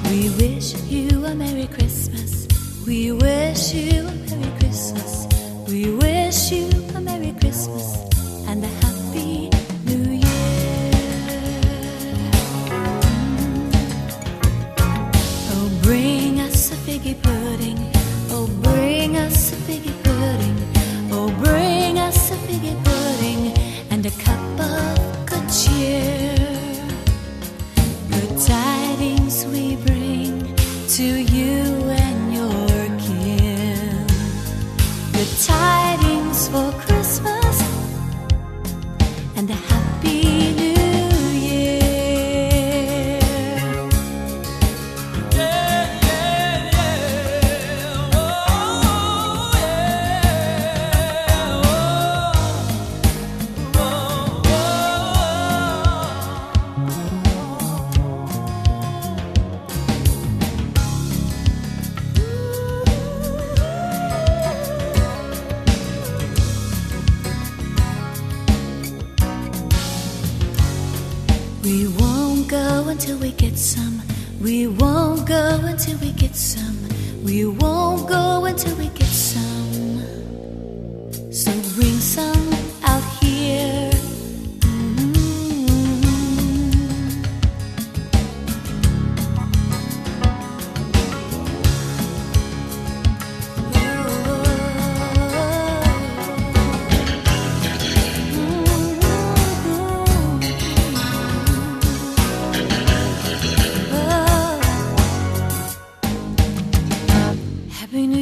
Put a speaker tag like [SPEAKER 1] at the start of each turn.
[SPEAKER 1] We wish you a Merry Christmas. We wish you a Merry Christmas. We wish you a Merry Christmas and a Happy New Year. Oh, bring us a figgy pudding. Oh, bring us a figgy pudding. Oh, bring us a figgy pudding and a cup of good cheer. Good tidings we bring to you and your kin. Good tidings for Christmas and a Happy New Year.
[SPEAKER 2] Yeah, yeah, yeah. Oh, yeah. Oh, oh,
[SPEAKER 1] We won't go until we get some. We won't go until we get some. We won't go until we get some. So bring some out here. Happy New